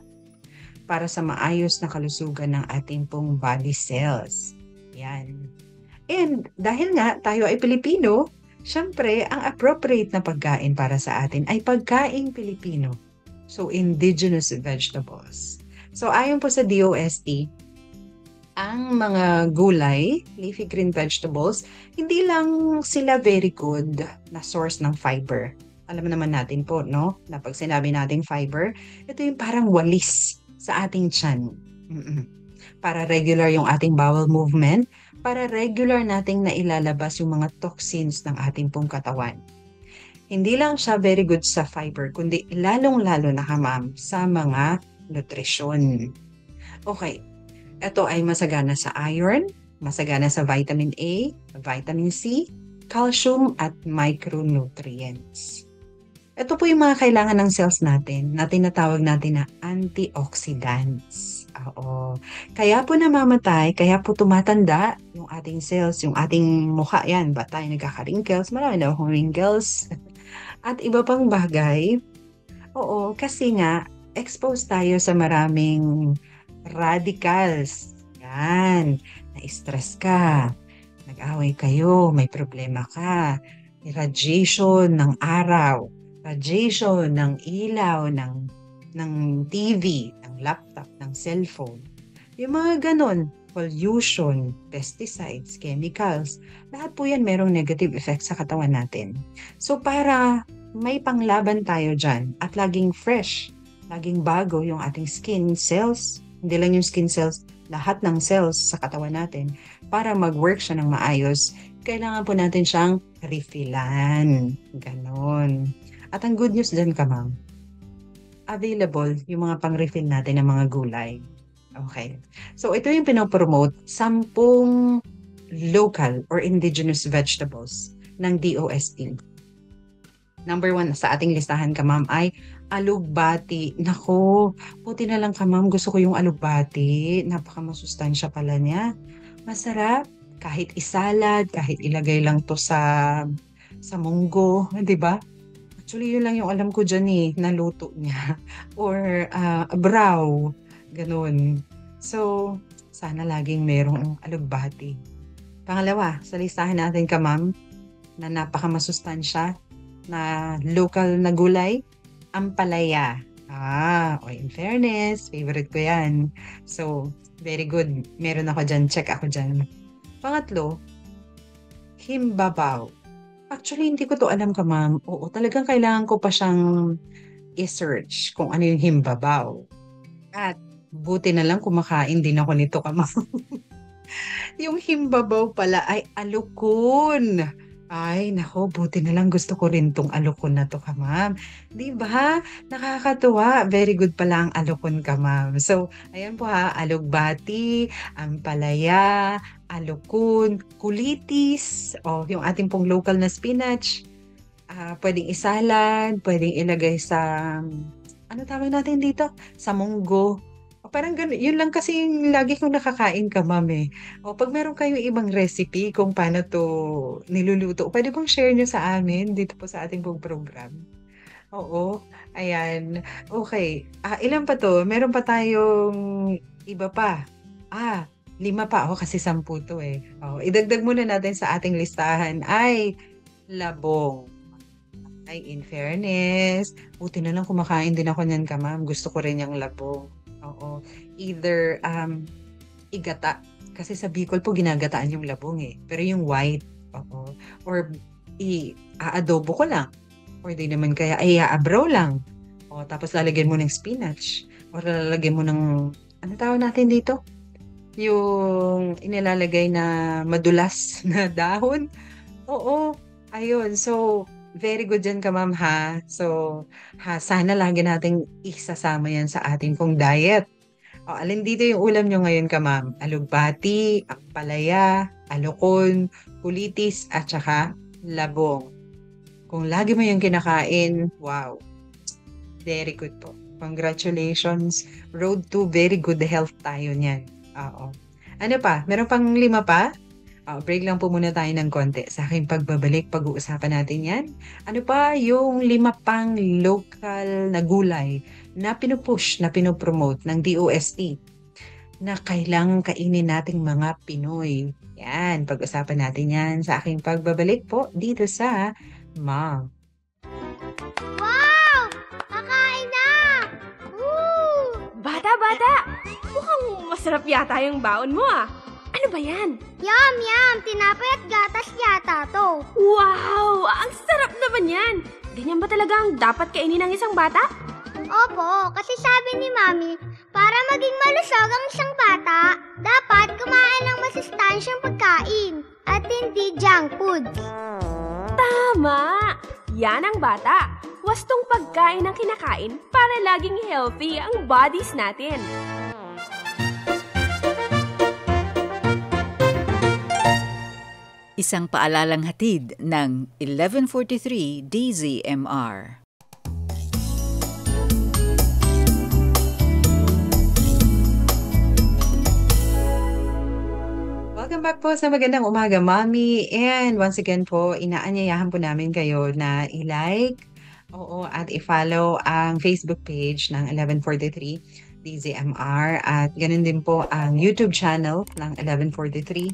para sa maayos na kalusugan ng ating pong body cells. Yan. And dahil nga tayo ay Pilipino, syempre ang appropriate na pagkain para sa atin ay pagkaing Pilipino. So, indigenous vegetables. So, ayon po sa DOST, ang mga gulay, leafy green vegetables, hindi lang sila very good na source ng fiber. Alam naman natin po, no? Na pag sinabi nating fiber, ito yung parang walis sa ating tiyan. Para regular yung ating bowel movement, para regular nating nailalabas yung mga toxins ng ating pong katawan. Hindi lang siya very good sa fiber, kundi lalong-lalo na ma'am sa mga nutrisyon. Okay, ito ay masagana sa iron, masagana sa vitamin A, vitamin C, calcium at micronutrients. Ito po yung mga kailangan ng cells natin na tinatawag natin na antioxidants. Oo. Kaya po namamatay, kaya po tumatanda yung ating cells, yung ating mukha yan. Ba tayo nagkaka-wrinkles? Marami na akong wrinkles. At iba pang bagay. Oo, kasi nga, exposed tayo sa maraming radicals. Yan. Na-stress ka. Nag-away kayo. May problema ka. Radiation ng araw. Radiation ng ilaw, ng TV, ng laptop, ng cellphone. Yung mga ganon, pollution, pesticides, chemicals, lahat po yan merong negative effects sa katawan natin. So para may panglaban tayo dyan at laging fresh, laging bago yung ating skin cells, hindi lang yung skin cells, lahat ng cells sa katawan natin, para mag-work siya ng maayos, kailangan po natin siyang refillan. Ganon. At ang good news dyan ka, ma'am, available yung mga pang-refill natin ng mga gulay. Okay. So, ito yung pinopromote, 10 local or indigenous vegetables ng DOST. Number 1 sa ating listahan ka, ma'am, ay alugbati. Nako, puti na lang ka, ma'am. Gusto ko yung alugbati. Napaka-masustansya pala niya. Masarap. Kahit isalad, kahit ilagay lang to sa munggo, di ba? Actually, yun lang yung alam ko dyan na luto niya. Or braw. Ganun. So, sana laging merong alugbati. Pangalawa, sa listahan natin ka, ma'am, na napakamasustansya na local na gulay, ampalaya. In fairness, favorite ko yan. So, very good. Meron ako dyan. Check ako dyan. Pangatlo, himbabaw. Actually, hindi ko to alam ka, ma'am. Oo, talagang kailangan ko pa siyang i-search kung ano yung himbabaw. At buti na lang kumakain din ako nito, ka, ma'am. Yung himbabaw pala ay alukon. Ay, nako, buti na lang gusto ko rin tong alukon na to, ka, ma'am. Di ba? Nakakatuwa. Very good pala ang alukon, ka, ma'am. So, ayan po ha, alugbati, ampalaya, alukon, kulitis, yung ating pong local na spinach. Pwedeng isalad, pwedeng ilagay sa, ano tawag natin dito? Sa munggo. Parang ganun, yun lang kasi yung lagi kong nakakain, ka, ma'am eh. Pag meron kayong ibang recipe kung paano to niluluto, pwede bang share nyo sa amin dito po sa ating pong program? Oo, ayan. Okay, ilan pa to? Meron pa tayong iba pa. 5 pa. Kasi 10 to eh. Idagdag muna natin sa ating listahan ay labong. Ay, in fairness, buti na lang kumakain din ako niyan, ka, ma'am. Gusto ko rin yung labong. Oo. Either igata. Kasi sa Bicol po ginagataan yung labong eh. Pero yung white, oo. Or i-adobo ko lang. Or di naman kaya ay aabraw lang. Tapos lalagyan mo ng spinach. Or lalagyan mo ng, ano tawag natin dito? Yung inilalagay na madulas na dahon. Oo. Ayun. So, very good dyan, ka, ma'am, ha? So, sana lagi nating isasama yan sa ating pong diet. Alin dito yung ulam nyo ngayon, ka, ma'am? Alugbati, ampalaya, alukon, kulitis, at saka labong. Kung lagi mo yung kinakain, wow. Very good po. Congratulations. Road to very good health tayo niyan. Oo. Ano pa? Meron pang 5 pa? Break lang po muna tayo ng konti. Sa aking pagbabalik, pag-uusapan natin yan. Ano pa yung 5 pang local na gulay na pinupush, na pinopromote ng DOST na kailangang kainin nating mga Pinoy. Yan, pag-usapan natin yan sa aking pagbabalik po dito sa Mom. Wow! Kakain na! Woo! Bata! Mukhang masarap yata yung baon mo ah. Ano ba yan? Yum! Tinapay at gatas yata to. Wow! Ang sarap naman yan! Ganyan ba talaga ang dapat kainin ng isang bata? Opo, kasi sabi ni Mami, para maging malusog ang isang bata, dapat kumain ng masustansyang pagkain at hindi junk food. Tama! Yan ang bata. Wastong pagkain ang kinakain para laging healthy ang bodies natin. Isang paalalang hatid ng 1143 DZMR. Welcome back po sa Magandang Umaga, Mommy. And once again po, inaanyayahan po namin kayo na i-like, at i-follow ang Facebook page ng 1143 DZMR. At ganun din po ang YouTube channel ng 1143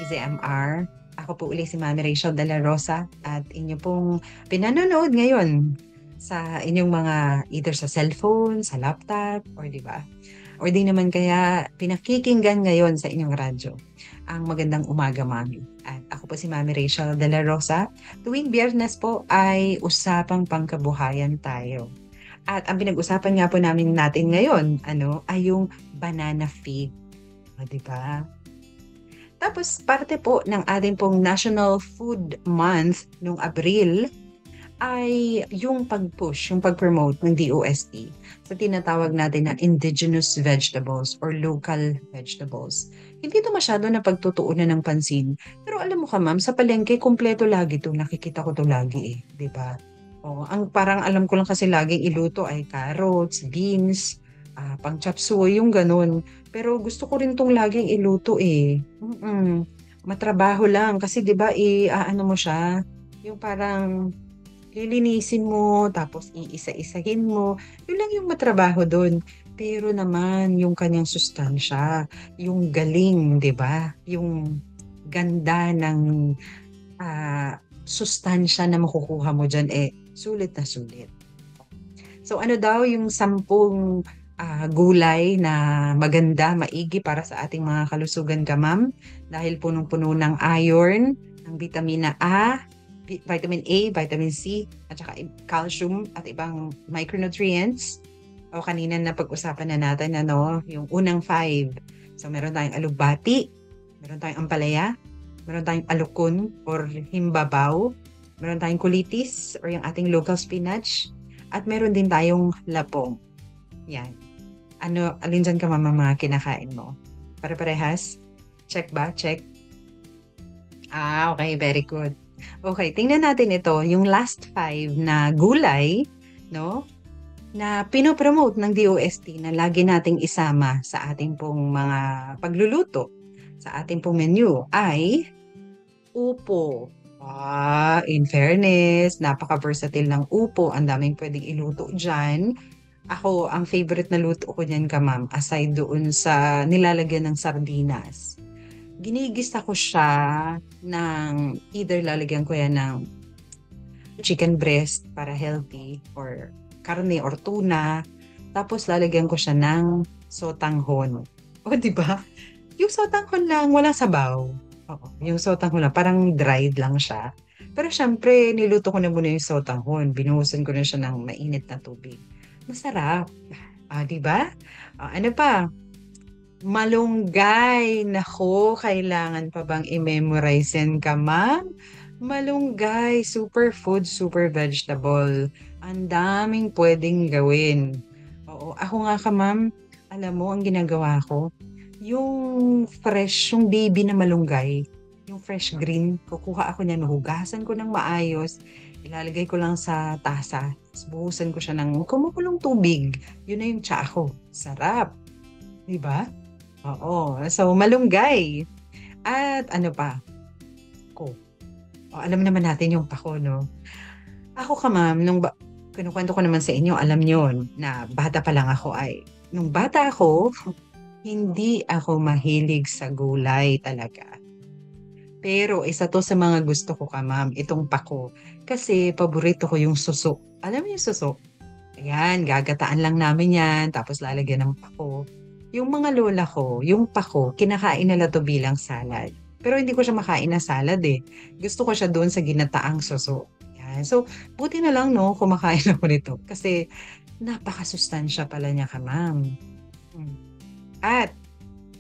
DZMR. Ako po uli si Mami Rachel de la Rosa at inyo pong pinanonood ngayon sa inyong mga either sa cellphone, sa laptop, or di ba? Or di naman kaya pinakikinggan ngayon sa inyong radyo ang Magandang Umaga, Mami. At ako po si Mami Rachel de la Rosa. Tuwing Biyernes po ay usapang pangkabuhayan tayo. At ang pinag-usapan nga po natin ngayon, ay yung banana fig. Di ba? Tapos, parte po ng ating pong National Food Month noong Abril ay yung pag-push, yung pag-promote ng DOST sa tinatawag natin na indigenous vegetables or local vegetables. Hindi ito masyado na pagtutuunan ng pansin. Pero alam mo ka, ma'am, sa palengke, kompleto lagi ito. Nakikita ko ito lagi di ba? Ang parang alam ko lang kasi laging iluto ay carrots, beans, pang chop suey, yung ganun. Pero gusto ko rin tong laging iluto Matrabaho lang kasi 'di ba ano mo siya, yung parang lilinisin mo tapos iisa-isahin mo. Yun lang yung matrabaho doon. Pero naman yung kanyang sustansya, yung galing, 'di ba? Yung ganda ng sustansya na makukuha mo diyan sulit na sulit. So ano daw yung 10 gulay na maganda, maigi para sa ating mga kalusugan ka, ma'am? Dahil punong-puno ng iron, ng vitamina A, vitamin A, vitamin C, at saka calcium at ibang micronutrients. O kanina na pag-usapan na natin yung unang 5. So meron tayong alugbati, meron tayong ampalaya, meron tayong alukon or himbabaw, meron tayong kulitis or yung ating local spinach, at meron din tayong lapong. Yan. Alin dyan ka mga kinakain mo? Pare-parehas? Check ba? Check. Okay. Very good. Okay, tingnan natin ito. Yung last 5 na gulay, no? Na pinopromote ng DOST na lagi nating isama sa ating pong mga pagluluto, sa ating pong menu ay upo. In fairness, napaka-versatile ng upo. Ang daming pwedeng iluto dyan. Ako, ang favorite na luto ko dyan ka, ma'am, aside doon sa nilalagyan ng sardinas. Ginigisa ko siya ng either lalagyan ko yan ng chicken breast para healthy or karne or tuna. Tapos lalagyan ko siya ng sotanghon. Di ba? Yung sotanghon lang, walang sabaw. Oo, yung sotanghon lang, parang dried lang siya. Pero syempre, niluto ko na muna yung sotanghon. Binuhusan ko na siya ng mainit na tubig. Masarap. Di ba? Ano pa? Malunggay. Nako, kailangan pa bang i-memorize yan ka, ma'am? Malunggay, superfood, super vegetable. Ang daming pwedeng gawin. Oo, ako nga ka, ma'am, alam mo, ang ginagawa ko, yung fresh, yung baby na malunggay, yung fresh green, kukuha ako niyan, hugasan ko ng maayos, ilalagay ko lang sa tasa, buhusan ko siya ng kumukulong tubig. Yun na yung tsa ko. Sarap. Diba? Oo. So, malunggay. At ano pa? Pako. Alam naman natin yung pako, no? Ako ka, ma'am, kinukwento ko naman sa inyo, alam nyo na bata pa lang ako nung bata ako, hindi ako mahilig sa gulay talaga. Pero isa to sa mga gusto ko ka, ma'am, itong pako. Kasi paborito ko yung suso. Alam mo yung suso? Ayan, gagataan lang namin yan, tapos lalagyan ng pako. Yung mga lola ko, yung pako, kinakain nila to bilang salad. Pero hindi ko siya makain na salad eh. Gusto ko siya doon sa ginataang suso. Ayan. So, buti na lang no, kumakain ako nito. Kasi napakasustansya pala niya ka, ma'am. At,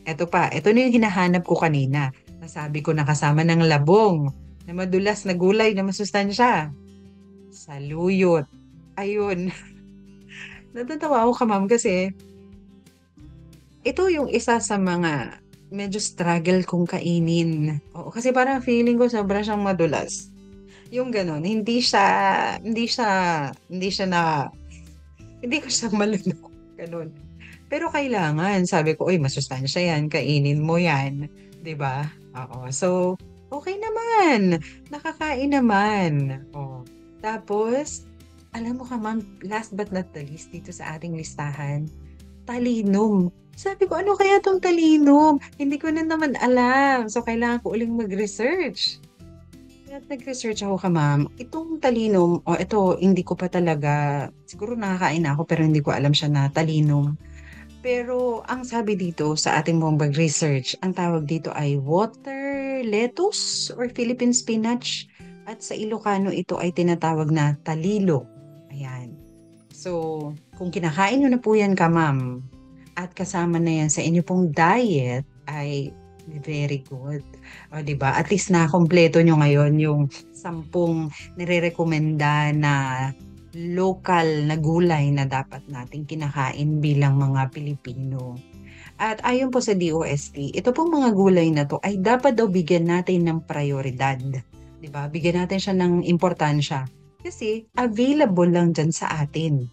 eto na yung hinahanap ko kanina. Nasabi ko nakasama ng labong na madulas na gulay na masustansya. Saluyot. Ayun. Natatawa ako ka, ma'am, kasi ito yung isa sa mga medyo struggle kong kainin. Oo, kasi parang feeling ko sobra siyang madulas. Yung ganon, hindi ko siya malunok. Ganon. Pero kailangan, sabi ko, masustansya yan, kainin mo yan. 'Di ba? Oo. So, okay naman. Nakakain naman. Tapos, alam mo ka, ma'am, last but not the least dito sa ating listahan, talinong. Sabi ko, ano kaya tong talinong? Hindi ko na naman alam. So, kailangan ko uling mag-research. Kaya nag-research ako ka, ma'am. Itong talinong, ito, hindi ko pa talaga, siguro nakakain na ako, pero hindi ko alam siya na talinong. Pero, ang sabi dito sa ating mong mag-research, ang tawag dito ay water lettuce or Philippine spinach. At sa Ilocano, ito ay tinatawag na talilo. Ayan. So, kung kinakain nyo na po yan ka, ma'am, at kasama na yan sa inyo pong diet, ay very good. O, diba? At least na-kompleto nyo ngayon yung 10 nire-recommenda na local na gulay na dapat nating kinakain bilang mga Pilipino. At ayon po sa DOST, ito pong mga gulay na to ay dapat daw bigyan natin ng prioridad. Diba? Bigyan natin siya ng importansya. Kasi available lang dyan sa atin.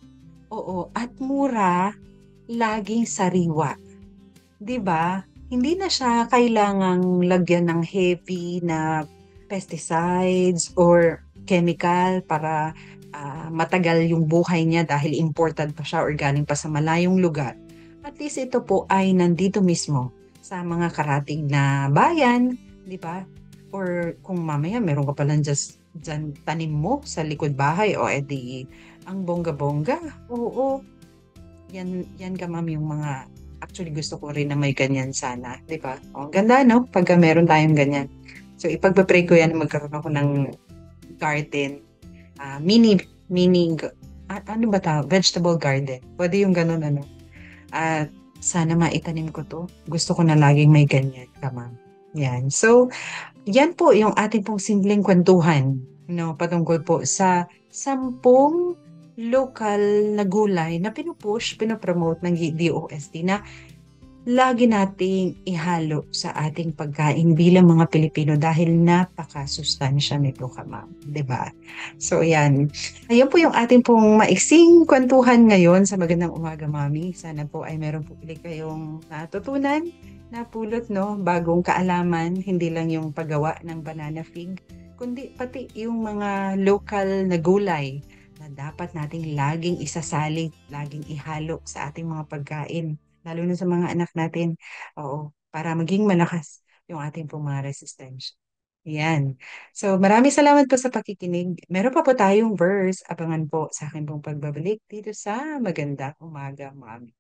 Oo, at mura, laging sariwa. Diba? Hindi na siya kailangang lagyan ng heavy na pesticides or chemical para matagal yung buhay niya dahil imported pa siya or galing pa sa malayong lugar. At least ito po ay nandito mismo sa mga karatig na bayan, di ba? Or kung mamaya meron ka palang dyan tanim mo sa likod bahay o edi Ang bongga-bongga. Oo. Yan ka ma'am yung mga actually gusto ko rin na may ganyan sana, 'di ba? Oh, ganda no pagka meron tayong ganyan. So ipagpe-pray ko yan na magkaroon ako ng garden. Mini ano ba tawag? Vegetable garden. Pwede yung ganun ano. At sana maitanim ko to. Gusto ko na laging may ganyan ka ma'am. Yan. So, yan po yung ating pong simpleng kwentuhan, no, patungkol po sa 10 local na gulay na pinopromote ng DOST na lagi nating ihalo sa ating pagkain bilang mga Pilipino dahil napakasustansya nito ka ma'am, 'di ba? So yan. Ayun po yung ating pong maiksing kwentuhan ngayon sa magandang umaga mami. Sana po ay meron po ulit kayong natutunan, napulot no, bagong kaalaman, hindi lang yung paggawa ng banana fig, kundi pati yung mga local na gulay na dapat nating laging isasali, laging ihalo sa ating mga pagkain. Lalo na sa mga anak natin. Oo, para maging malakas yung ating pong mga resistensya. Yan. So, maraming salamat po sa pakikinig. Meron pa po tayong verse. Abangan po sa akin pong pagbabalik dito sa Magandang Umaga, Mami.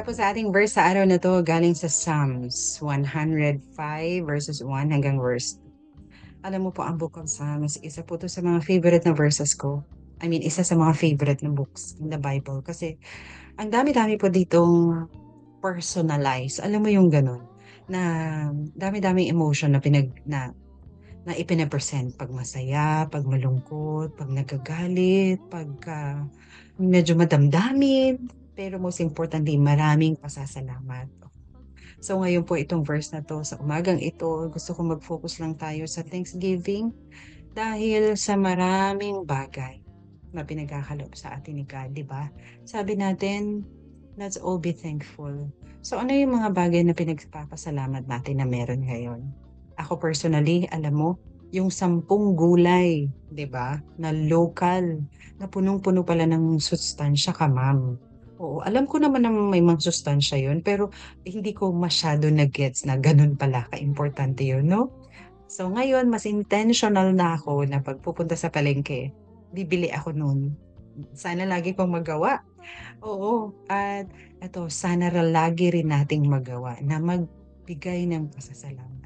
Po sa ating verse sa araw na to galing sa Psalms 105 verses 1 hanggang verse 2. Alam mo po, ang Book of Psalms, isa po to sa mga favorite na verses ko. I mean, isa sa mga favorite na books in the Bible. Kasi ang dami-dami po ditong personalize. Alam mo yung ganun, na dami-daming emotion na ipinapresent. Pag masaya, pag malungkot, pag nagagalit, pag medyo madamdamin, pero most importantly, maraming pasasalamat. So ngayon po itong verse na to, sa umagang ito, gusto ko mag-focus lang tayo sa Thanksgiving dahil sa maraming bagay na pinagkakaloob sa atin ni God, di ba? Sabi natin, let's all be thankful. So ano yung mga bagay na pinagpapasalamat natin na meron ngayon? Ako personally, alam mo, yung 10 gulay, di ba? Na local, na punong-puno pala ng sustansya ka, ma'am. Oo, alam ko naman na may mga sustansya yun, pero hindi ko masyado na-gets na ganun pala ka-importante yun, no? So ngayon, mas intentional na ako na pagpupunta sa palengke, bibili ako nun. Sana lagi kong magawa. Oo, at ito, sana lagi rin nating magawa na magbigay ng pasasalamat.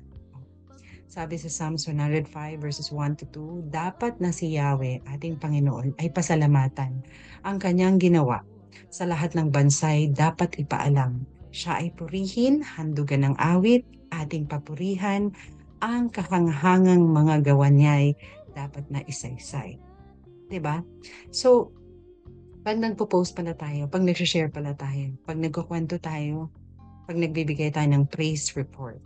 Sabi sa Psalms 105 verses 1 to 2, dapat na si Yahweh, ating Panginoon, ay pasalamatan ang kanyang ginawa. Sa lahat ng bansay dapat ipaalam. Siya ay purihin, handugan ng awit, ating papurihan, ang kahanghangang mga gawa niya'y dapat na isaysay. Diba? So, pag nagpo-post pala tayo, pag nag-share pala tayo, pag nagkukwento tayo, pag nagbibigay tayo ng praise report,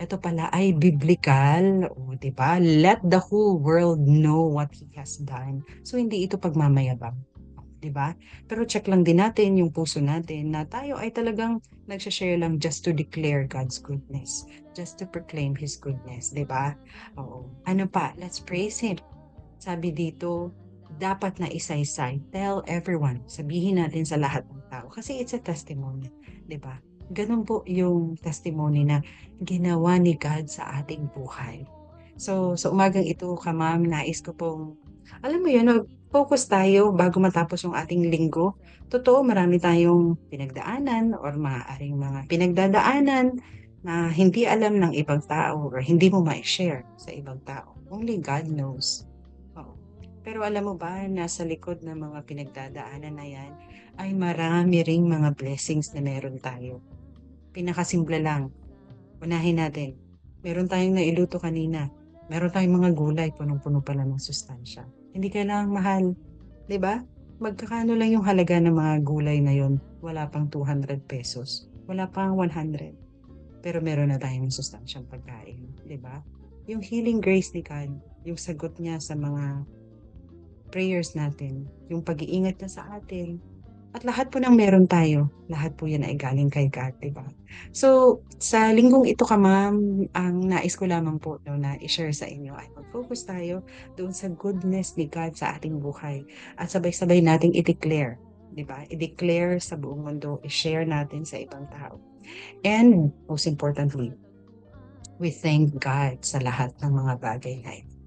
ito pala ay biblical, o diba? Let the whole world know what He has done. So, hindi ito pagmamayabang. Diba? Pero check lang din natin yung puso natin na tayo ay talagang nagsashare lang just to declare God's goodness, just to proclaim His goodness, diba? Oo. Ano pa? Let's praise Him. Sabi dito, dapat na isaysay. Tell everyone. Sabihin natin sa lahat ng tao. Kasi it's a testimony, diba? Ganun po yung testimony na ginawa ni God sa ating buhay. So, sa umagang ito, ma'am, nais ko pong, alam mo yun, focus tayo bago matapos yung ating linggo. Totoo, marami tayong pinagdaanan or maaaring mga pinagdadaanan na hindi alam ng ibang tao or hindi mo ma-share sa ibang tao. Only God knows. Oo. Pero alam mo ba, nasa likod ng mga pinagdadaanan na yan ay marami ring mga blessings na meron tayo. Pinakasimple lang. Unahin natin. Meron tayong nailuto kanina. Meron tayong mga gulay, punong-puno pala ng sustansya. Hindi kailangang mahal. 'Di ba? Magkakano lang yung halaga ng mga gulay na yon? Wala pang 200 pesos. Wala pang 100. Pero meron na tayong sustansyang pagkain. 'Di ba? Yung healing grace ni God, yung sagot niya sa mga prayers natin, yung pag-iingat niya sa atin, At lahat po ng meron tayo, lahat po yan ay galing kay God, di ba? So, sa linggong ito ka ma'am, ang nais ko lamang po na i-share sa inyo ay mag-focus tayo doon sa goodness ni God sa ating buhay. At sabay-sabay nating i-declare, di ba? I-declare sa buong mundo, i-share natin sa ibang tao. And most importantly, we thank God sa lahat ng mga bagay na ito.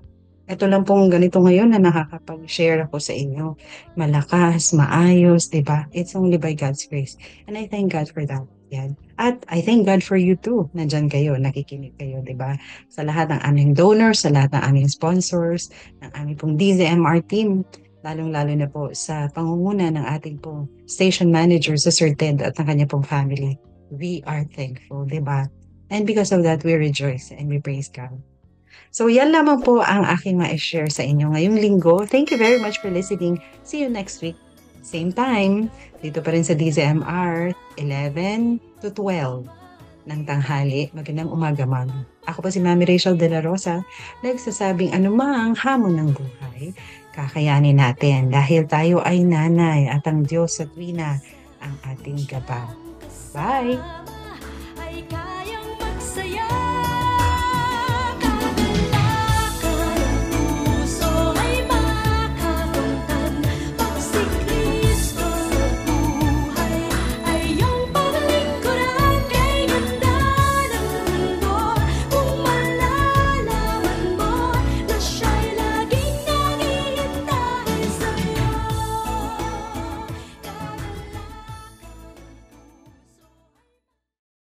Ito lang pong ganito ngayon na nakakapag-share ako sa inyo. Malakas, maayos, di ba? It's only by God's grace. And I thank God for that. Yan. At I thank God for you too. Nandyan kayo, nakikinig kayo, di ba? Sa lahat ng aming donors, sa lahat ng aming sponsors, ng aming pong DZMR team, lalong-lalo na po sa pangunguna ng ating pong station manager sa Sir Ted at ng kanya pong family. We are thankful, di ba? And because of that, we rejoice and we praise God. So yan lamang po ang aking ma-share sa inyo ngayong linggo. Thank you very much for listening. See you next week. Same time, dito pa rin sa DZMR, 11 to 12 ng tanghali. Magandang umaga, ma'am. Ako po si Mami Rachel De La Rosa, nagsasabing anumang hamon ng buhay, kakayanin natin dahil tayo ay nanay at ang Diyos sa tuwina ang ating gabay. Bye!